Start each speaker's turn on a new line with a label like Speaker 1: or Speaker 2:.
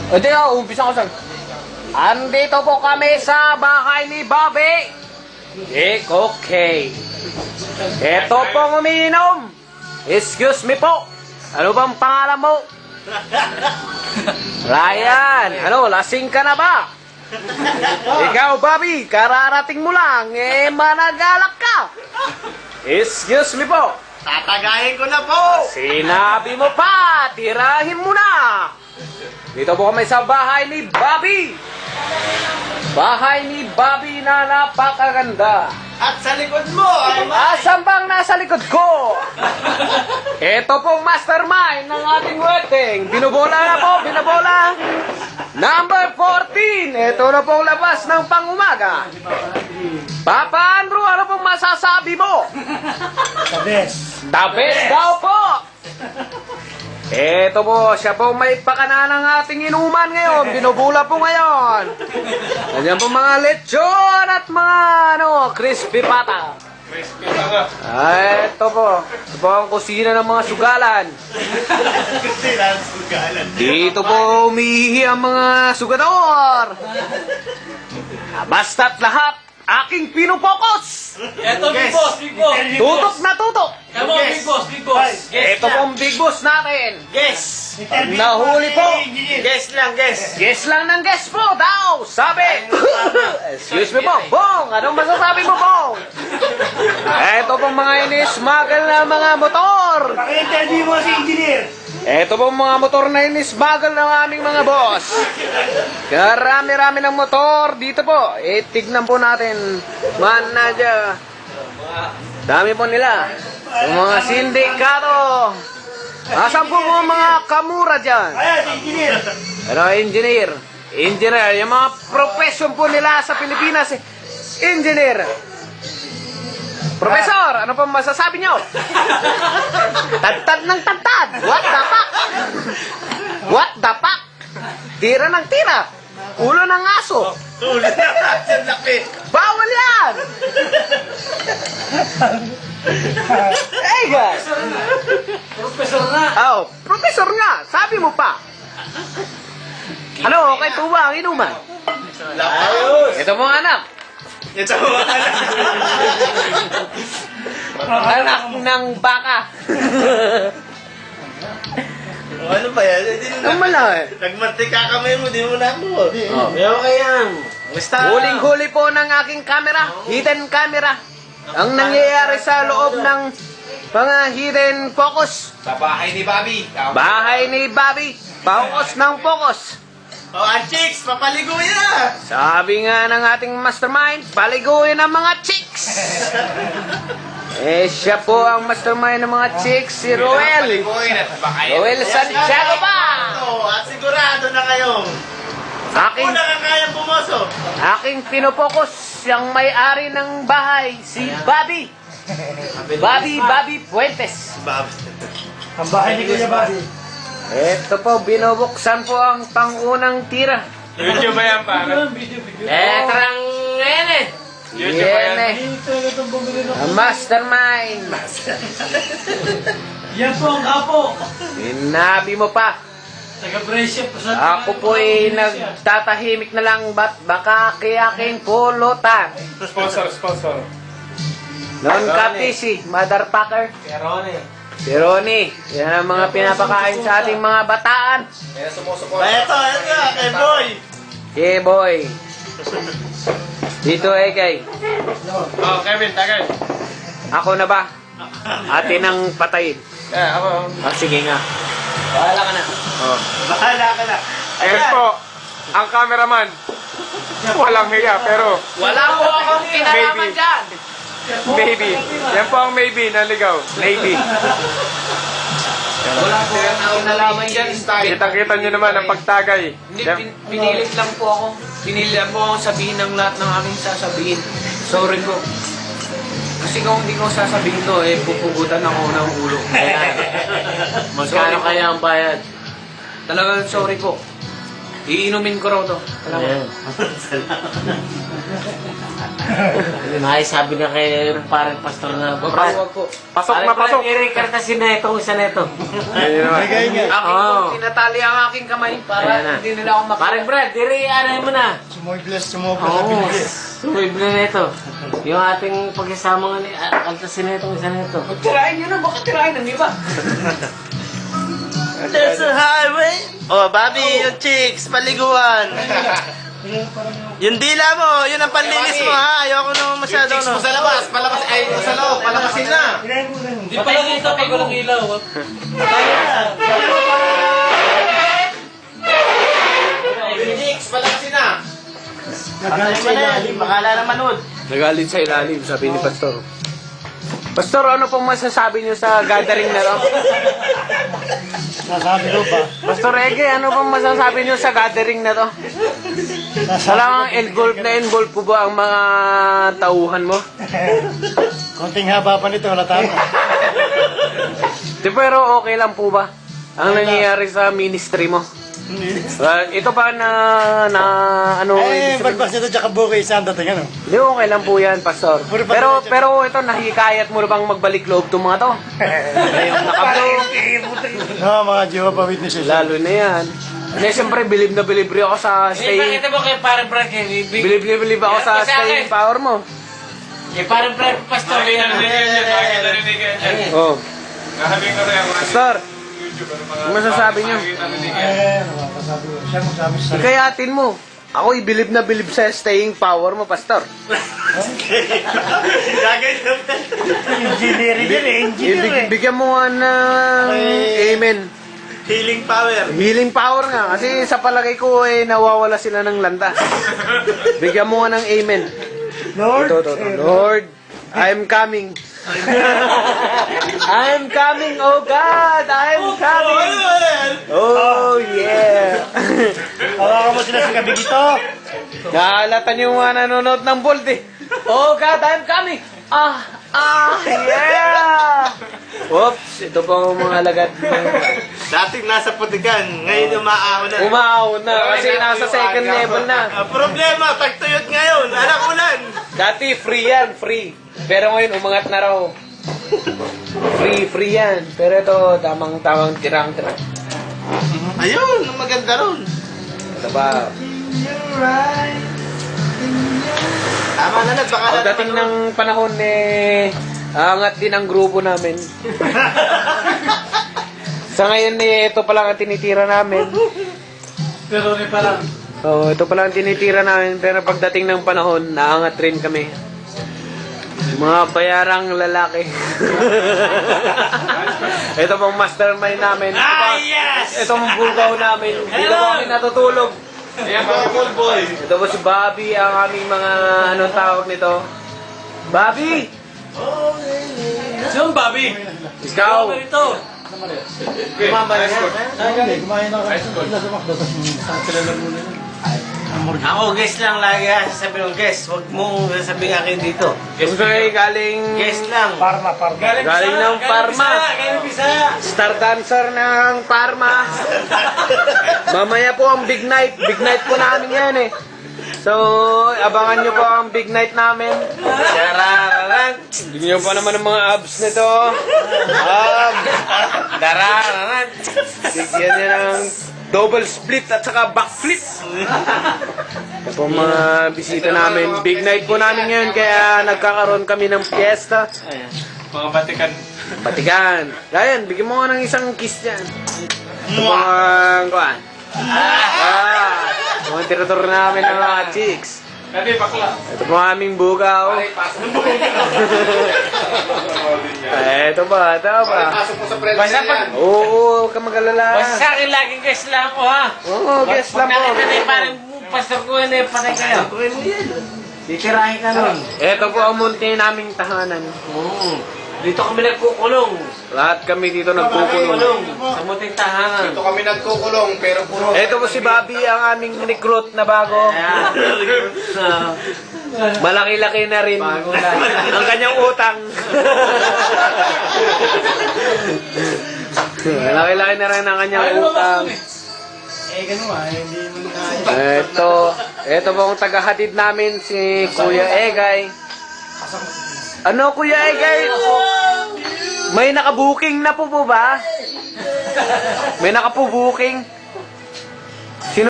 Speaker 1: Hindi na, umpisa ko saan. Andito po kami sa bahay ni Bobby. Okay. Ito pong umiinom. Excuse me po. Ano bang pangalan mo? Ryan. Ano, lasing ka na ba? Ikaw, Bobby, kararating mo lang. Managalak ka. Excuse me po.
Speaker 2: Tatagayin ko na po!
Speaker 1: Sinabi mo pa, tirahin mo na. Dito po kami sa bahay ni Bobby. Bahay ni Bobby na napakaganda.
Speaker 2: At sa likod mo ay
Speaker 1: Asan bang nasa likod ko? Ito pong mastermind ng ating wedding. Binubola na po, binabola. Number 14. Ito na pong labas ng pangumaga. Papa Andrew, ano pong masasabi mo?
Speaker 3: The best.
Speaker 1: The best daw po. Ito po, siya po may pakana ng ating inuman ngayon. Binubula po ngayon. Ganyan po mga lechon at mga crispy pata.
Speaker 2: crispy mga.
Speaker 1: Ito po. Ito po ang kusina ng mga sugalan.
Speaker 2: Kasi lang sugalan.
Speaker 1: Dito po umiihi ang mga sugador. Basta't lahat, aking pinupokos.
Speaker 4: Eto, big boss, big boss.
Speaker 1: Tutok na tutok.
Speaker 4: Come on, big boss, big boss.
Speaker 1: Ito pong big boss natin.
Speaker 2: Guess!
Speaker 1: Pag nahuli po.
Speaker 2: Guess lang, guess!
Speaker 1: Guess lang ng guess po daw, sabi. Excuse me po, Bong, anong masasabi mo, Bong? Ito pong mga inismuggle na mga motor.
Speaker 3: Paki-interview mo si engineer.
Speaker 1: Ito pong mga motor na inismuggle ng aming mga boss. Karami-rami ng motor dito po. Tignan po natin, manager. Dami po nila. Yung mga sindikato. Asan po mga kamura dyan?
Speaker 3: Ayan, si engineer.
Speaker 1: Ano, engineer? Engineer, yung mga profession po nila sa Pilipinas, engineer. Professor, ano pong masasabi nyo? Tadtad ng tadtad. What the fuck? What the fuck? Tira ng tira. Ulo ng aso.
Speaker 2: Ulit na natin laki!
Speaker 1: Bawal yan! Hey guys!
Speaker 4: Professor na.
Speaker 1: Oh, professor nga, sabi mo pa. Ano, okay po ba ang inuman?
Speaker 2: Ayos!
Speaker 1: Ito mga anak.
Speaker 2: Ito mga
Speaker 1: Anak ng baka.
Speaker 2: Ano ba yan? Hindi mo
Speaker 1: Ang malaki.
Speaker 2: Nagmantika kamay mo, di mo na ako.
Speaker 1: Oh.
Speaker 2: Okay yan. Basta.
Speaker 1: Huling-huli po ng aking camera, hidden camera. Ang nangyayari sa loob ng mga hidden focus.
Speaker 2: Sa bahay ni Bobby.
Speaker 1: Bahay ni Bobby, focus ng focus.
Speaker 2: Oh, ang chicks, papaliguin na!
Speaker 1: Sabi nga ng ating mastermind, paliguin ang mga chicks. Siya po ang mastermind ng mga chicks, si Roel.
Speaker 2: Paliguin at baka yan.
Speaker 1: Roel Santiago ba?
Speaker 2: At sigurado na kayo.
Speaker 1: Aking,
Speaker 2: Una kang kayang pumoso.
Speaker 1: aking pinopokus yung may-ari ng bahay, si Bobby. Bobby Puentes.
Speaker 3: Ang bahay ni Kuya Bobby.
Speaker 1: Ito po, binubuksan po ang pangunang tira.
Speaker 2: YouTube ba yan, pare?
Speaker 1: Etrang ngayon eh.
Speaker 2: YouTube ba yan?
Speaker 1: Yan eh.
Speaker 3: Dito itong bumili ng...
Speaker 1: Ang mastermind.
Speaker 3: Yan po ang kapo.
Speaker 1: Sinabi mo pa.
Speaker 3: Taga-Brescia po sa...
Speaker 1: Ako po ay nagtatahimik na lang baka kayaking pulutan.
Speaker 2: Sponsor.
Speaker 1: Non kapisi, motherfucker. Si Ronnie, yan ang mga pinapakain sa ating mga bataan.
Speaker 2: Ito, kay Boy.
Speaker 1: Okay, boy. Dito eh kay.
Speaker 2: Oh, Kevin, tagay.
Speaker 1: Ako na ba? Atin ang patayin.
Speaker 2: Ako.
Speaker 1: Sige nga. Bahala ka na. Oh.
Speaker 2: Bahala ka na.
Speaker 5: Ayan po, ang cameraman. Walang hiya, pero
Speaker 1: Wala po akong kinalaman
Speaker 5: Baby.
Speaker 1: dyan.
Speaker 5: maybe. Yan po ang maybe na ligaw. Maybe.
Speaker 1: Wala po akong kinalaman dyan.
Speaker 5: Kitang-kita nyo naman ang pagtagay.
Speaker 1: Hindi, pinilit lang po ako. Pinilit lang po akong sabihin ng lahat ng aking sasabihin. Sorry po. Kasi kung hindi ko sasabihin to, pupugutan ako ng ulo. Kaya, magkano kaya ang bayad? Talagang sorry po. Iinumin ko raw to.
Speaker 2: Ayan. May sabi na kay parang pastor na
Speaker 1: Wag po.
Speaker 5: Pasok na pasok.
Speaker 2: i-rekartasin na itong isa na ito.
Speaker 5: Ayun naman.
Speaker 1: Aking
Speaker 2: Oo.
Speaker 1: tinatali ang aking kamay
Speaker 2: Ayan
Speaker 1: para
Speaker 2: na.
Speaker 1: hindi nila ako makita.
Speaker 2: Parang Brad, ano mo na.
Speaker 3: Sumoblas sa
Speaker 2: Oo.
Speaker 3: binigay.
Speaker 2: Sumibli na ito. Yung ating pagsasama nga ni kaltasin na itong isa na ito.
Speaker 1: Tirahin nyo na, baka tirahin ng iba.
Speaker 6: There's a highway. Oh, Bobby, yung chicks, paliguan. Yung dila mo, yun ang panlinis mo ha. Ayoko naman masyado,
Speaker 2: Chicks mo
Speaker 6: no?
Speaker 2: sa labas, palabas, ay sa loob, palabasin na.
Speaker 4: Hindi pa lang kita pag walang ilaw.
Speaker 2: Chicks, palabasin na. Patay mo na yan, makala na manood.
Speaker 1: Nagalit sa ilalim, sabi ni Pastor. Pastor, ano pong masasabi niyo sa gathering na to?
Speaker 3: Nasabi ko ba?
Speaker 1: Pastor Ege, ano pong masasabi niyo sa gathering na to? Talagang involved po ba ang mga tauhan mo?
Speaker 3: Konting haba pa nito, wala tama.
Speaker 1: Di pero okay lang po ba ang nangyayari sa ministry mo? Ito pa na ano
Speaker 3: Pagbas nito tsaka buki, isang dating ano.
Speaker 1: Hindi, okay lang po yan, Pastor. Pero ito, nahikayat mo na bang magbalik loob itong mga to? Ngayong nakablog.
Speaker 3: No, mga Jehovah Witnesses.
Speaker 1: Lalo na yan. Hindi, siyempre, bilib na bilib rin ako sa staying...
Speaker 2: Pakita mo kay parang Brad,
Speaker 1: Bilib na bilib ako sa staying power mo.
Speaker 2: kay parang Brad, pastor yan.
Speaker 1: Oh.
Speaker 5: Nahabing ko rin ako.
Speaker 1: Pastor, ano masasabi niyo?
Speaker 3: Masasabi ko. Siya magsabi sa sarili.
Speaker 1: Ikayatin mo. Ako ibilib na bilib sa staying power mo, Pastor.
Speaker 6: Engineering yan eh, engineer eh.
Speaker 1: Bigyan mo nga ng amen.
Speaker 6: Healing power.
Speaker 1: Healing power nga. Kasi sa palagay ko, nawawala sila ng landa. Bigyan mo nga ng amen.
Speaker 3: Lord,
Speaker 1: Ito. Lord, I'm coming. I'm coming, oh God! I'm coming! Oh, yeah!
Speaker 3: hawakan mo sila sa gabi dito.
Speaker 1: Nahalatan yung mga nanonood ng Bold eh. Oh God, I'm coming! Yeah! Whoops, ito po ang mga lagat.
Speaker 6: Dating nasa putikan, ngayon umaaw na.
Speaker 1: Umaahon na kasi nasa second level na.
Speaker 6: Ang problema, tagtuyot ngayon, anak ulan.
Speaker 1: Dati free yan, free. Pero ngayon umangat na raw. Free yan. Pero ito, tamang tirang.
Speaker 6: Ayun, ang maganda ron.
Speaker 1: Ito ba?
Speaker 6: Tama na, baka na
Speaker 1: Pagdating ng panahon angat din ang grupo namin. Sa ngayon ito pa lang ang tinitira namin.
Speaker 4: Pero ni pa lang.
Speaker 1: Oh, ito pa lang ang tinitira namin pero pagdating ng panahon, naangat rin kami. Mga bayarang lalaki. Ito pong mastermind namin. Ito pong bugaw namin. Dito po kami natutulog.
Speaker 5: Ayan mga cool boy.
Speaker 1: Ito po si Bobby, ang aming mga anong tawag nito. Bobby!
Speaker 4: Sino Bobby?
Speaker 1: Ikaw!
Speaker 4: Ano ito?
Speaker 1: Kumamba na yan.
Speaker 3: Hindi, kumain ako. Sila sa McDo. Saan sila muna yun?
Speaker 6: Ako, guest lang lagi ha. Sasabihin mo, guest. Huwag mong sasabihin akin dito.
Speaker 1: Gusto ay galing...
Speaker 6: Guest lang.
Speaker 3: Parma.
Speaker 1: Galing ng Parma.
Speaker 4: Galing Bisaya.
Speaker 1: Star dancer ng Parma. Mamaya po ang big night. Big night po namin yan eh. So, abangan nyo po ang big night namin. Darararan. Hindi nyo pa naman ang mga abs nito. Darararan. Bigyan nyo ng double split at saka backflip. Ito po mga bisita namin. Big night po namin ngayon kaya nagkakaroon kami ng fiesta.
Speaker 5: Mga batikan.
Speaker 1: Batikan. Ryan, bigyan mo nga ng isang kiss dyan. Ito po mga kuhan. Mga tirator namin ng mga chicks.
Speaker 5: Dati bakla.
Speaker 1: Ito po ang aming bugaw. Ito ba?
Speaker 5: Pasok mo sa friends
Speaker 2: Basta
Speaker 5: yan.
Speaker 2: pag...
Speaker 1: Oo, huwag ka mag-alala.
Speaker 2: Basta sa akin laging guest lang ako ha.
Speaker 1: Oo, guess lang
Speaker 2: Pag
Speaker 1: po.
Speaker 2: nakita na yung parang pastor ko yun patay kayo. Titirahin ka nun.
Speaker 1: Ito po ang munti naming tahanan.
Speaker 2: Dito kami nagkukulong.
Speaker 1: Lahat kami dito nagkukulong.
Speaker 2: Kulong. Sa munting tahanan.
Speaker 5: Dito kami nagkukulong pero puro...
Speaker 1: Ito po si Bobby, ang aming recruit na bago. Malaki-laki na rin ang kanyang utang. Malaki-laki na rin ang kanyang utang.
Speaker 2: Eh, ganun hindi mo kaya.
Speaker 1: Ito po ang tagahatid namin, si Kuya Egay. Ano, Kuya Egay? May nakabuking na po ba? May nakapubuking?